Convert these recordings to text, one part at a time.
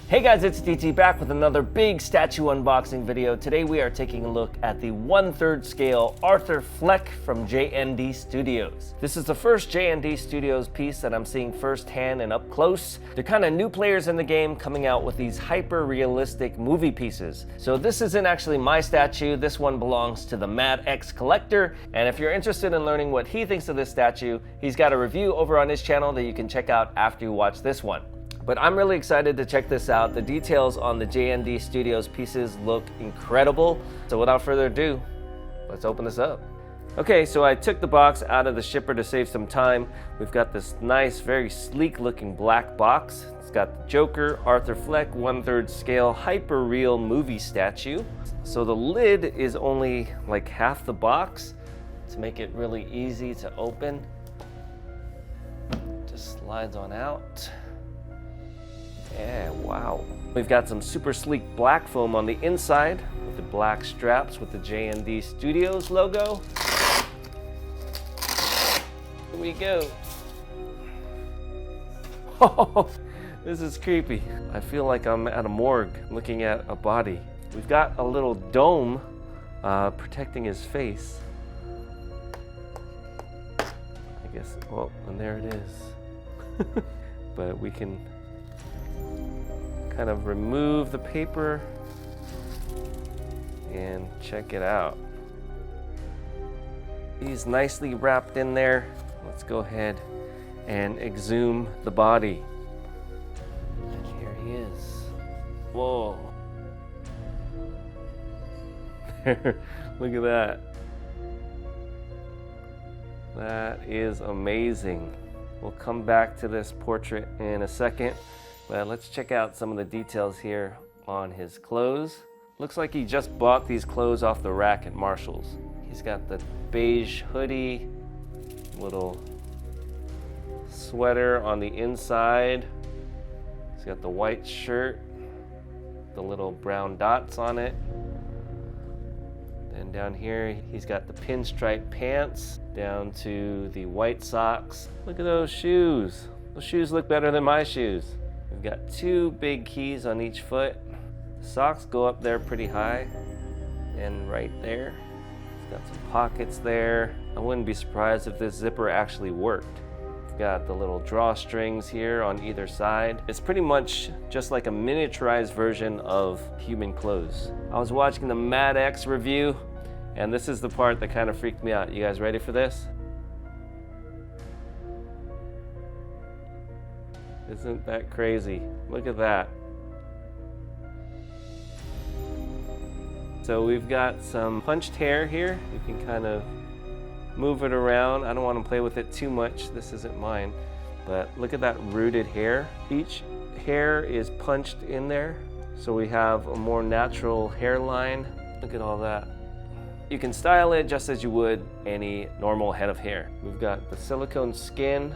Hey guys, it's DT back with another big statue unboxing video. Today we are taking a look at the 1/3 scale Arthur Fleck from JND Studios. This is the first JND Studios piece that I'm seeing firsthand and up close. They're kind of new players in the game coming out with these hyper-realistic movie pieces. So this isn't actually my statue, this one belongs to the Mad X collector. And if you're interested in learning what he thinks of this statue, he's got a review over on his channel that you can check out after you watch this one. But I'm really excited to check this out. The details on the JND Studios pieces look incredible. So without further ado, let's open this up. Okay, so I took the box out of the shipper to save some time. We've got this nice, very sleek looking black box. It's got the Joker, Arthur Fleck, 1/3 scale hyper-real movie statue. So the lid is only like half the box to make it really easy to open. Just slides on out. Yeah, wow. We've got some super sleek black foam on the inside with the black straps with the JND Studios logo. Here we go. Oh, this is creepy. I feel like I'm at a morgue looking at a body. We've got a little dome protecting his face. I guess, oh, and there it is. But we can kind of remove the paper and check it out. He's nicely wrapped in there. Let's go ahead and exhume the body. And here he is. Whoa. Look at that. That is amazing. We'll come back to this portrait in a second. Well, let's check out some of the details here on his clothes. Looks like he just bought these clothes off the rack at Marshall's. He's got the beige hoodie, little sweater on the inside. He's got the white shirt, the little brown dots on it. And down here, he's got the pinstripe pants down to the white socks. Look at those shoes. Those shoes look better than my shoes. We've got two big keys on each foot. The socks go up there pretty high and right there. It's got some pockets there. I wouldn't be surprised if this zipper actually worked. We've got the little drawstrings here on either side. It's pretty much just like a miniaturized version of human clothes. I was watching the Mad X review and this is the part that kind of freaked me out. You guys ready for this? Isn't that crazy? Look at that. So we've got some punched hair here. You can kind of move it around. I don't want to play with it too much. This isn't mine. But look at that rooted hair. Each hair is punched in there. So we have a more natural hairline. Look at all that. You can style it just as you would any normal head of hair. We've got the silicone skin,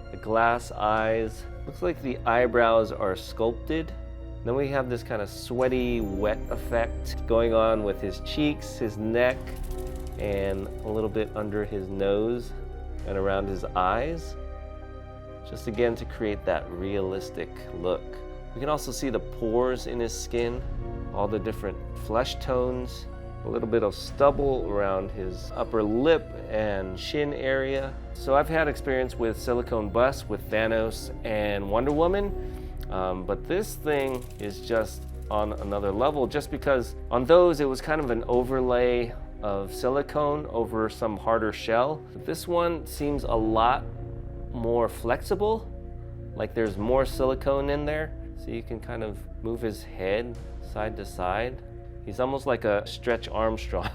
the glass eyes. Looks like the eyebrows are sculpted. Then we have this kind of sweaty, wet effect going on with his cheeks, his neck, and a little bit under his nose and around his eyes. Just again to create that realistic look. We can also see the pores in his skin, all the different flesh tones, a little bit of stubble around his upper lip and chin area. So I've had experience with silicone busts with Thanos and Wonder Woman, but this thing is just on another level just because on those it was kind of an overlay of silicone over some harder shell. This one seems a lot more flexible, like there's more silicone in there, so you can kind of move his head side to side. He's almost like a Stretch Armstrong.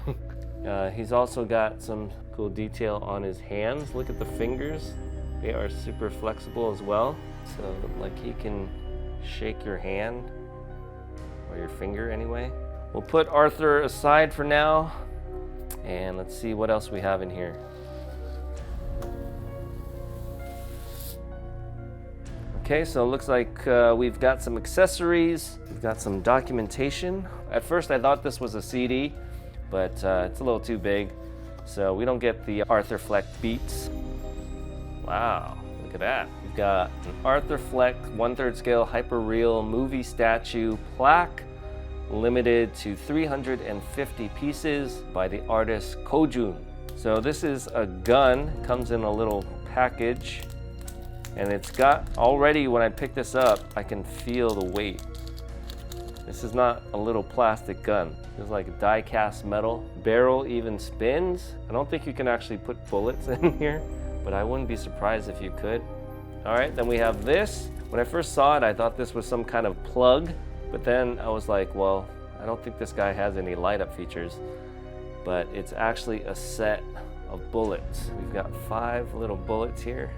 He's also got some cool detail on his hands. Look at the fingers. They are super flexible as well. So like he can shake your hand, or your finger anyway. We'll put Arthur aside for now, and let's see what else we have in here. Okay, so it looks like we've got some accessories. We've got some documentation. At first I thought this was a CD, but it's a little too big. So we don't get the Arthur Fleck beats. Wow, look Look at that. We've got an Arthur Fleck 1/3 scale hyperreal movie statue plaque, limited to 350 pieces by the artist Kojun. So this is a gun, comes in a little package, and it's got, already when I pick this up, I can feel the weight. This is not a little plastic gun. It's like a die-cast metal. Barrel even spins. I don't think you can actually put bullets in here, but I wouldn't be surprised if you could. All right, then we have this. When I first saw it, I thought this was some kind of plug, but then I was like, well, I don't think this guy has any light-up features, but it's actually a set of bullets. We've got 5 little bullets here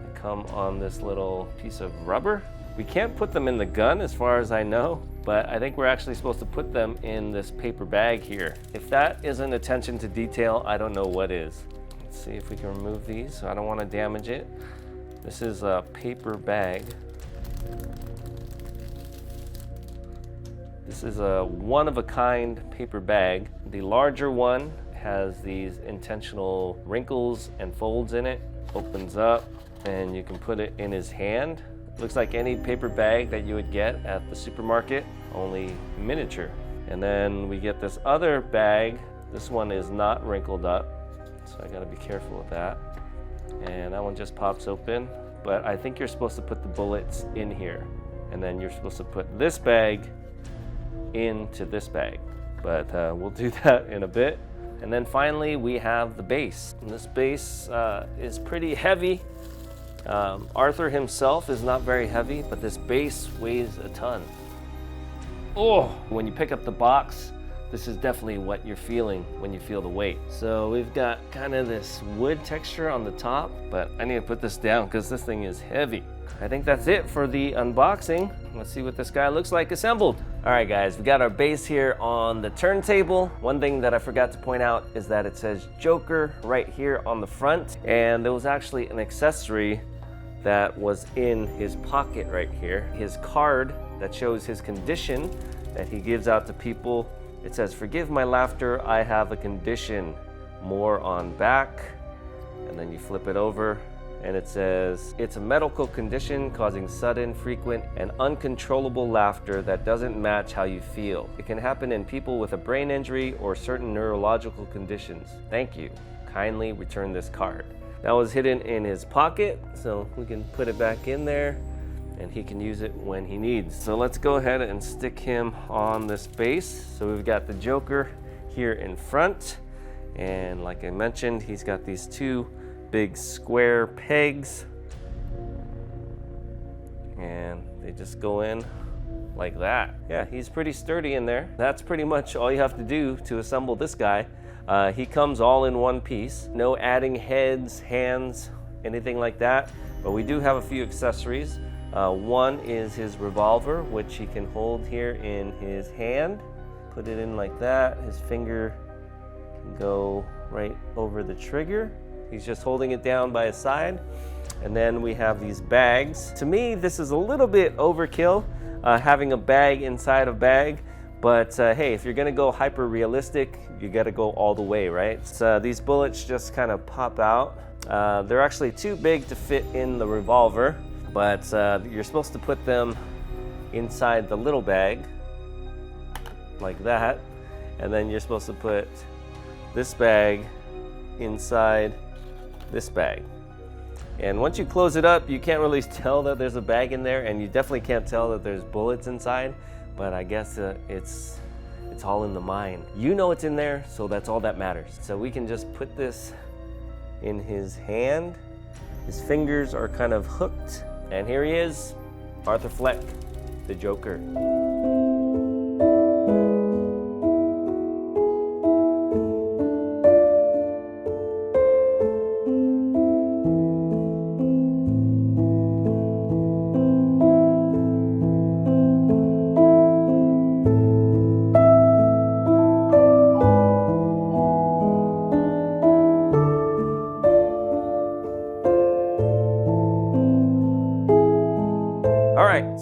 that come on this little piece of rubber. We can't put them in the gun as far as I know, but I think we're actually supposed to put them in this paper bag here. If that isn't attention to detail, I don't know what is. Let's see if we can remove these, so I don't want to damage it. This is a paper bag. This is a one-of-a-kind paper bag. The larger one has these intentional wrinkles and folds in it. Opens up, and you can put it in his hand. Looks like any paper bag that you would get at the supermarket, only miniature. And then we get this other bag. This one is not wrinkled up, so I gotta be careful with that. And that one just pops open. But I think you're supposed to put the bullets in here. And then you're supposed to put this bag into this bag. But we'll do that in a bit. And then finally we have the base. And this base is pretty heavy. Arthur himself is not very heavy, but this base weighs a ton. Oh, when you pick up the box, this is definitely what you're feeling when you feel the weight. So we've got kind of this wood texture on the top, but I need to put this down because this thing is heavy. I think that's it for the unboxing. Let's see what this guy looks like assembled. All right, guys, we got our base here on the turntable. One thing that I forgot to point out is that it says Joker right here on the front, and there was actually an accessory that was in his pocket right here. His card that shows his condition that he gives out to people. It says, "Forgive my laughter, I have a condition." More on back. And then you flip it over and it says, "It's a medical condition causing sudden, frequent, and uncontrollable laughter that doesn't match how you feel. It can happen in people with a brain injury or certain neurological conditions. Thank you. Kindly return this card." That was hidden in his pocket, so we can put it back in there and he can use it when he needs. So let's go ahead and stick him on this base. So we've got the Joker here in front, and like I mentioned, he's got these 2 big square pegs, and they just go in like that. Yeah, he's pretty sturdy in there. That's pretty much all you have to do to assemble this guy. He comes all in one piece. No adding heads, hands, anything like that. But we do have a few accessories. One is his revolver, which he can hold here in his hand. Put it in like that. His finger can go right over the trigger. He's just holding it down by his side. And then we have these bags. To me, this is a little bit overkill, having a bag inside a bag. But hey, if you're gonna go hyper realistic, you gotta go all the way, right? So these bullets just kind of pop out. They're actually too big to fit in the revolver, but you're supposed to put them inside the little bag, like that. And then you're supposed to put this bag inside this bag. And once you close it up, you can't really tell that there's a bag in there, and you definitely can't tell that there's bullets inside. But I guess it's all in the mind. You know it's in there, so that's all that matters. So we can just put this in his hand. His fingers are kind of hooked. And here he is, Arthur Fleck, the Joker.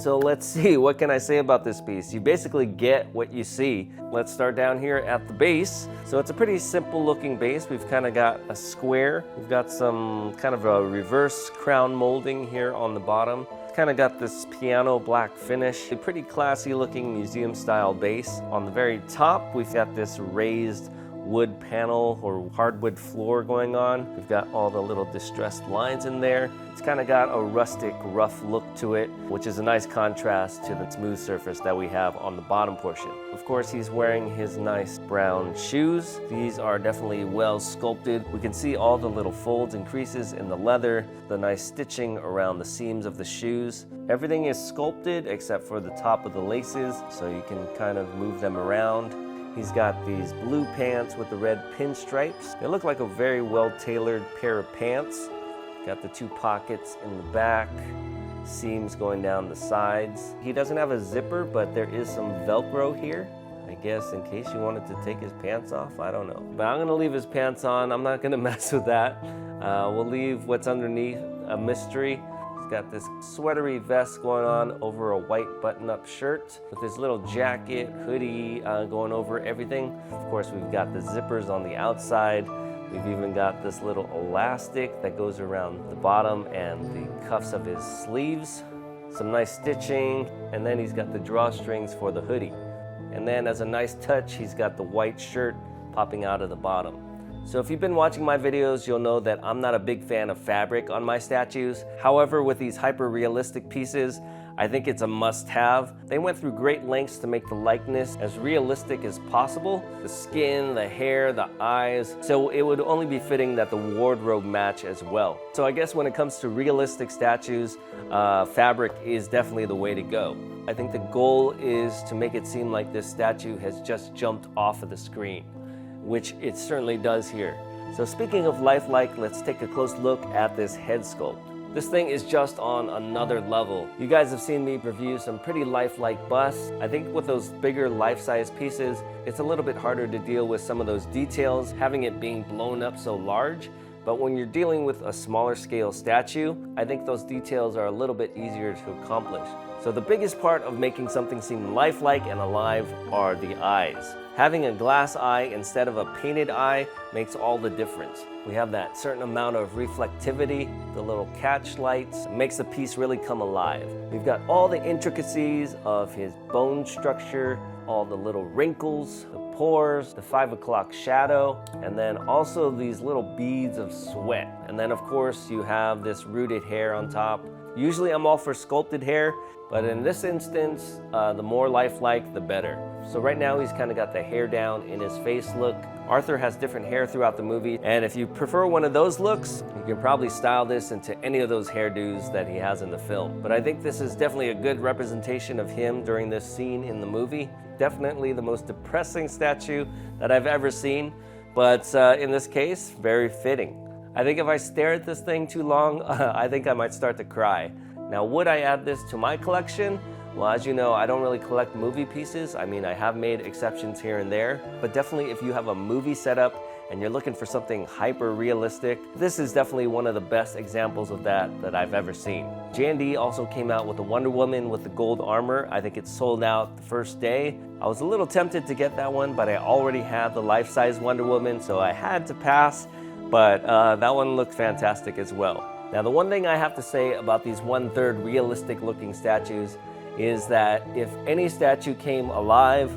So let's see, what can I say about this piece? You basically get what you see. Let's start down here at the base. So it's a pretty simple looking base. We've kind of got a square. We've got some kind of a reverse crown molding here on the bottom. Kind of got this piano black finish, a pretty classy looking museum style base. On the very top, we've got this raised wood panel or hardwood floor going on. We've got all the little distressed lines in there. It's kind of got a rustic, rough look to it, which is a nice contrast to the smooth surface that we have on the bottom portion. Of course, he's wearing his nice brown shoes. These are definitely well sculpted. We can see all the little folds and creases in the leather, the nice stitching around the seams of the shoes. Everything is sculpted except for the top of the laces, so you can kind of move them around. He's got these blue pants with the red pinstripes. They look like a very well-tailored pair of pants. Got the two pockets in the back, seams going down the sides. He doesn't have a zipper, but there is some Velcro here. I guess in case you wanted to take his pants off, I don't know. But I'm gonna leave his pants on. I'm not gonna mess with that. We'll leave what's underneath a mystery. He's got this sweatery vest going on over a white button-up shirt with his little jacket, hoodie going over everything. Of course, we've got the zippers on the outside. We've even got this little elastic that goes around the bottom and the cuffs of his sleeves. Some nice stitching, and then he's got the drawstrings for the hoodie. And then as a nice touch, he's got the white shirt popping out of the bottom. So if you've been watching my videos, you'll know that I'm not a big fan of fabric on my statues. However, with these hyper-realistic pieces, I think it's a must-have. They went through great lengths to make the likeness as realistic as possible. The skin, the hair, the eyes. So it would only be fitting that the wardrobe match as well. So I guess when it comes to realistic statues, fabric is definitely the way to go. I think the goal is to make it seem like this statue has just jumped off of the screen, which it certainly does here. So speaking of lifelike, let's take a close look at this head sculpt. This thing is just on another level. You guys have seen me review some pretty lifelike busts. I think with those bigger life-size pieces, it's a little bit harder to deal with some of those details, having it being blown up so large. But when you're dealing with a smaller scale statue, I think those details are a little bit easier to accomplish. So the biggest part of making something seem lifelike and alive are the eyes. Having a glass eye instead of a painted eye makes all the difference. We have that certain amount of reflectivity, the little catch lights, makes the piece really come alive. We've got all the intricacies of his bone structure, all the little wrinkles, the pores, the 5 o'clock shadow, and then also these little beads of sweat. And then of course you have this rooted hair on top. Usually I'm all for sculpted hair, but in this instance, the more lifelike, the better. So right now he's kind of got the hair down in his face look. Arthur has different hair throughout the movie, and if you prefer one of those looks, you can probably style this into any of those hairdos that he has in the film. But I think this is definitely a good representation of him during this scene in the movie. Definitely the most depressing statue that I've ever seen, but in this case, very fitting. I think if I stare at this thing too long, I think I might start to cry. Now, would I add this to my collection? Well, as you know, I don't really collect movie pieces. I mean, I have made exceptions here and there, but definitely if you have a movie setup and you're looking for something hyper realistic, this is definitely one of the best examples of that I've ever seen. JND also came out with a Wonder Woman with the gold armor. I think it sold out the first day. I was a little tempted to get that one, but I already had the life-size Wonder Woman, so I had to pass, but that one looked fantastic as well. Now, the one thing I have to say about these 1/3 realistic looking statues is that if any statue came alive,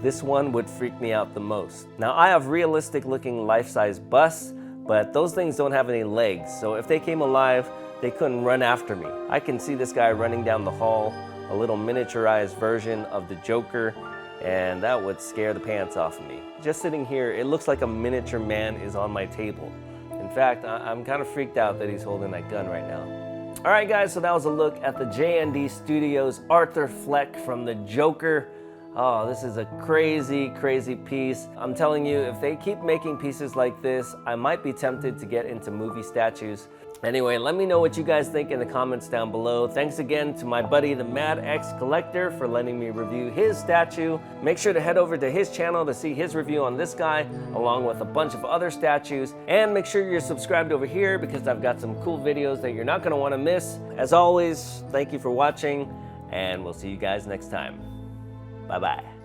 this one would freak me out the most. Now, I have realistic looking life-size busts, but those things don't have any legs, so if they came alive, they couldn't run after me. I can see this guy running down the hall, a little miniaturized version of the Joker, and that would scare the pants off of me. Just sitting here, it looks like a miniature man is on my table. In fact, I'm kind of freaked out that he's holding that gun right now. All right, guys, so that was a look at the JND Studios Arthur Fleck from the Joker. Oh, this is a crazy, crazy piece. I'm telling you, if they keep making pieces like this, I might be tempted to get into movie statues. Anyway, let me know what you guys think in the comments down below. Thanks again to my buddy, the Mad X Collector, for letting me review his statue. Make sure to head over to his channel to see his review on this guy, along with a bunch of other statues. And make sure you're subscribed over here because I've got some cool videos that you're not gonna wanna miss. As always, thank you for watching, and we'll see you guys next time. Bye-bye.